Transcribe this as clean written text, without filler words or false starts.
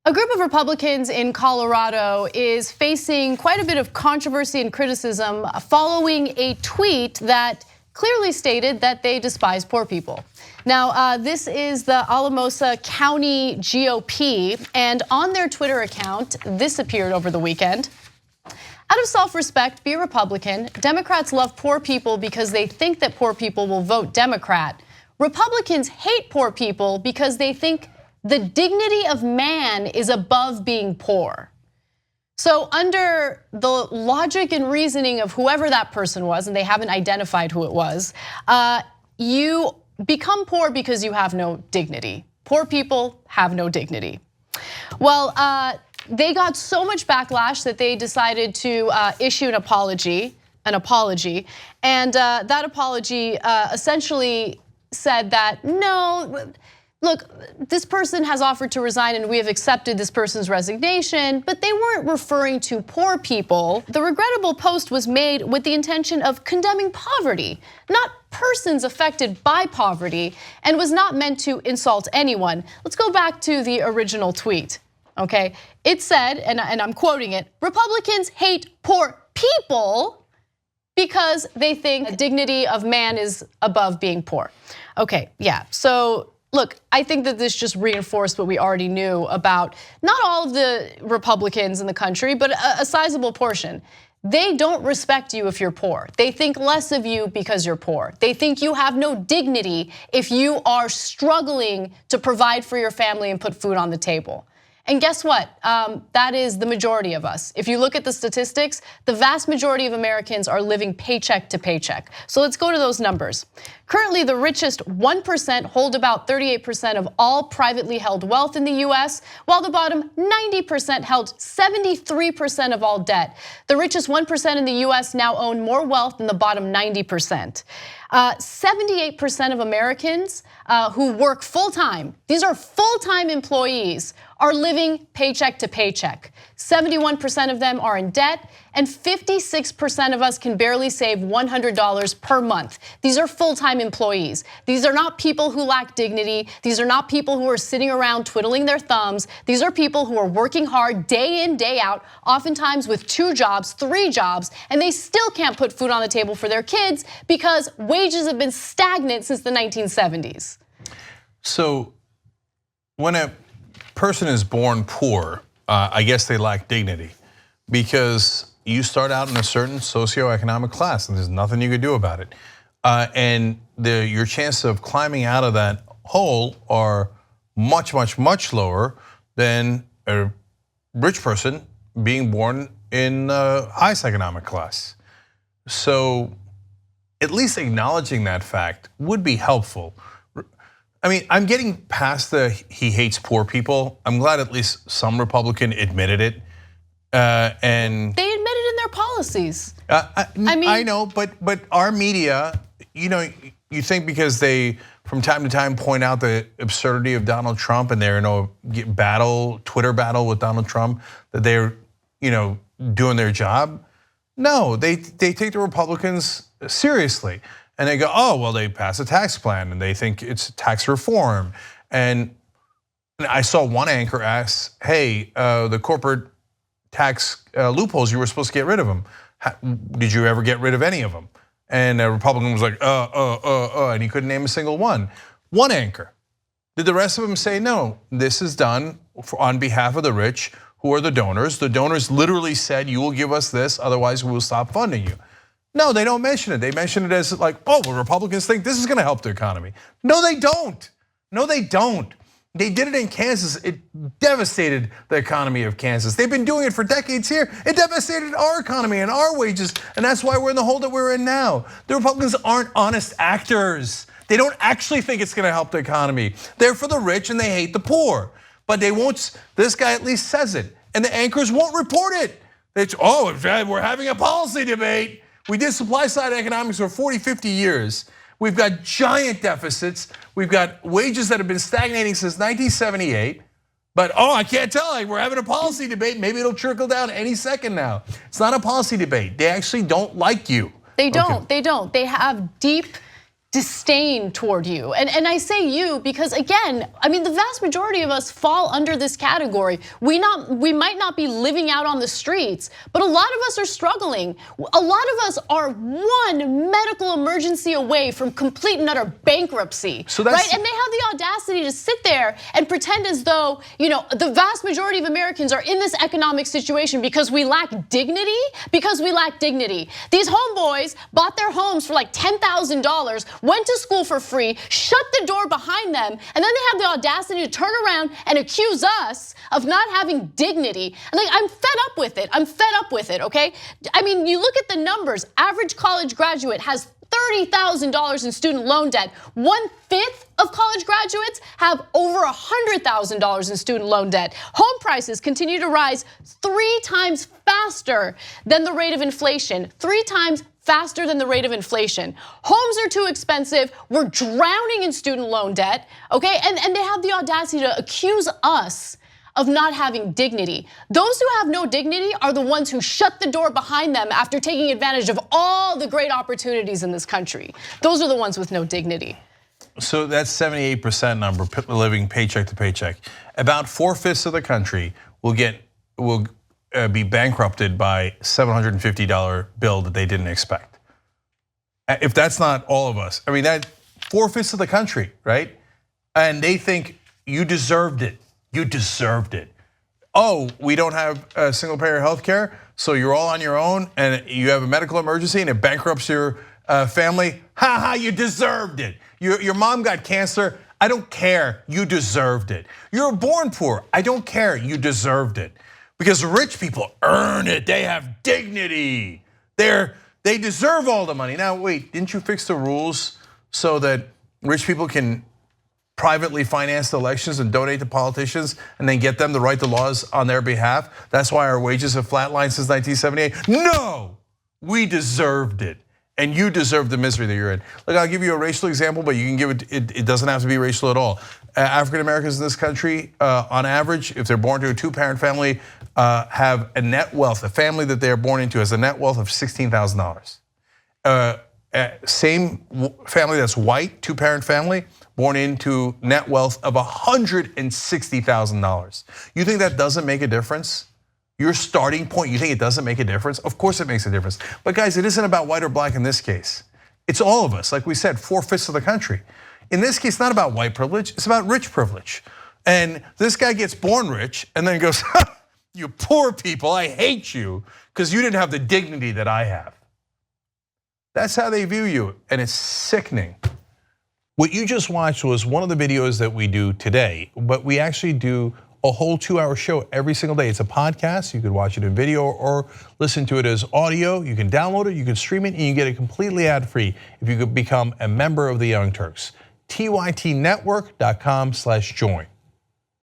A group of Republicans in Colorado is facing quite a bit of controversy and criticism following a tweet that clearly stated that they despise poor people. Now, this is the Alamosa County GOP, and on their Twitter account, this appeared over the weekend. Out of self-respect, be a Republican. Democrats love poor people because they think that poor people will vote Democrat. Republicans hate poor people because they think the dignity of man is above being poor. So under the logic and reasoning of whoever that person was, and they haven't identified who it was, you become poor because you have no dignity. Poor people have no dignity. Well, they got so much backlash that they decided to issue an apology, and that apology essentially said that no, look, this person has offered to resign and we have accepted this person's resignation, but they weren't referring to poor people. The regrettable post was made with the intention of condemning poverty, not persons affected by poverty, and was not meant to insult anyone. Let's go back to the original tweet, okay? It said, and I'm quoting it, Republicans hate poor people because they think the dignity of man is above being poor. Okay, yeah, so look, I think that this just reinforced what we already knew about not all of the Republicans in the country, but a sizable portion. They don't respect you if you're poor. They think less of you because you're poor. They think you have no dignity if you are struggling to provide for your family and put food on the table. And guess what? That is the majority of us. If you look at the statistics, the vast majority of Americans are living paycheck to paycheck. So let's go to those numbers. Currently, the richest 1% hold about 38% of all privately held wealth in the US, while the bottom 90% held 73% of all debt. The richest 1% in the US now own more wealth than the bottom 90%. 78% of Americans who work full-time, these are full-time employees, are living paycheck to paycheck. 71% of them are in debt, and 56% of us can barely save $100 per month. These are full-time employees. These are not people who lack dignity. These are not people who are sitting around twiddling their thumbs. These are people who are working hard day in, day out, oftentimes with 2 jobs, 3 jobs, and they still can't put food on the table for their kids because wages have been stagnant since the 1970s. So when a person is born poor, I guess they lack dignity because you start out in a certain socioeconomic class and there's nothing you can do about it. And your chances of climbing out of that hole are much, much, much lower than a rich person being born in the highest economic class. So at least acknowledging that fact would be helpful. I mean, I'm getting past the he hates poor people. I'm glad at least some Republican admitted it. And they admit it in their policies. I know, but our media, you think because they from time to time point out the absurdity of Donald Trump and they're in a Twitter battle with Donald Trump, that they're doing their job. No, they take the Republicans seriously. And they go, oh, well, they passed a tax plan and they think it's tax reform. And I saw one anchor ask, hey, the corporate tax loopholes, you were supposed to get rid of them. Did you ever get rid of any of them? And a Republican was like, and he couldn't name a single one. One anchor. Did the rest of them say, no, this is done on behalf of the rich, who are the donors. The donors literally said, you will give us this, otherwise we will stop funding you. No, they don't mention it. They mention it as like, oh, well, Republicans think this is gonna help the economy. No, they don't. No, they don't. They did it in Kansas. It devastated the economy of Kansas. They've been doing it for decades here. It devastated our economy and our wages, and that's why we're in the hole that we're in now. The Republicans aren't honest actors. They don't actually think it's gonna help the economy. They're for the rich and they hate the poor. But they won't, this guy at least says it, and the anchors won't report it. We're having a policy debate. We did supply side economics for 40, 50 years. We've got giant deficits. We've got wages that have been stagnating since 1978. But I can't tell, we're having a policy debate. Maybe it'll trickle down any second now. It's not a policy debate. They actually don't like you. They don't, they don't. They have deep disdain toward you. And I say you because, again, I mean, the vast majority of us fall under this category. We might not be living out on the streets, but a lot of us are struggling. A lot of us are one medical emergency away from complete and utter bankruptcy, right? And they have the audacity to sit there and pretend as though, the vast majority of Americans are in this economic situation because we lack dignity, These homeboys bought their homes for like $10,000, went to school for free, shut the door behind them, and then they have the audacity to turn around and accuse us of not having dignity. And I'm fed up with it, okay? I mean, you look at the numbers. Average college graduate has $30,000 in student loan debt. 1/5 of college graduates have over $100,000 in student loan debt. Home prices continue to rise 3 times faster than the rate of inflation. 3 times faster than the rate of inflation. Homes are too expensive. We're drowning in student loan debt, okay? And they have the audacity to accuse us of not having dignity. Those who have no dignity are the ones who shut the door behind them after taking advantage of all the great opportunities in this country. Those are the ones with no dignity. So that's 78% number, living paycheck to paycheck. About 4/5 of the country will be bankrupted by $750 bill that they didn't expect. If that's not all of us, I mean, that 4/5 of the country, right? And they think you deserved it. You deserved it. Oh, we don't have single payer health care, so you're all on your own and you have a medical emergency and it bankrupts your family. Ha ha, you deserved it. Your mom got cancer. I don't care, you deserved it. You're born poor. I don't care, you deserved it. Because rich people earn it, they have dignity. They deserve all the money. Now wait, didn't you fix the rules so that rich people can privately finance the elections and donate to politicians and then get them to write the laws on their behalf? That's why our wages have flatlined since 1978. No, we deserved it. And you deserve the misery that you're in. Look, I'll give you a racial example, but you can give it doesn't have to be racial at all. African Americans in this country, on average, if they're born to a 2-parent family, have a net wealth, a family that they are born into has a net wealth of $16,000. Same family that's white, 2-parent family, born into net wealth of $160,000. You think that doesn't make a difference? Your starting point, you think it doesn't make a difference? Of course it makes a difference. But guys, it isn't about white or black in this case. It's all of us, like we said, 4/5 of the country. In this case, not about white privilege, it's about rich privilege. And this guy gets born rich and then goes, you poor people, I hate you because you didn't have the dignity that I have. That's how they view you, and it's sickening. What you just watched was one of the videos that we do today, but we actually do a whole 2-hour show every single day. It's a podcast. You could watch it in video or listen to it as audio. You can download it, you can stream it, and you get it completely ad-free if you could become a member of the Young Turks. TYTnetwork.com/join.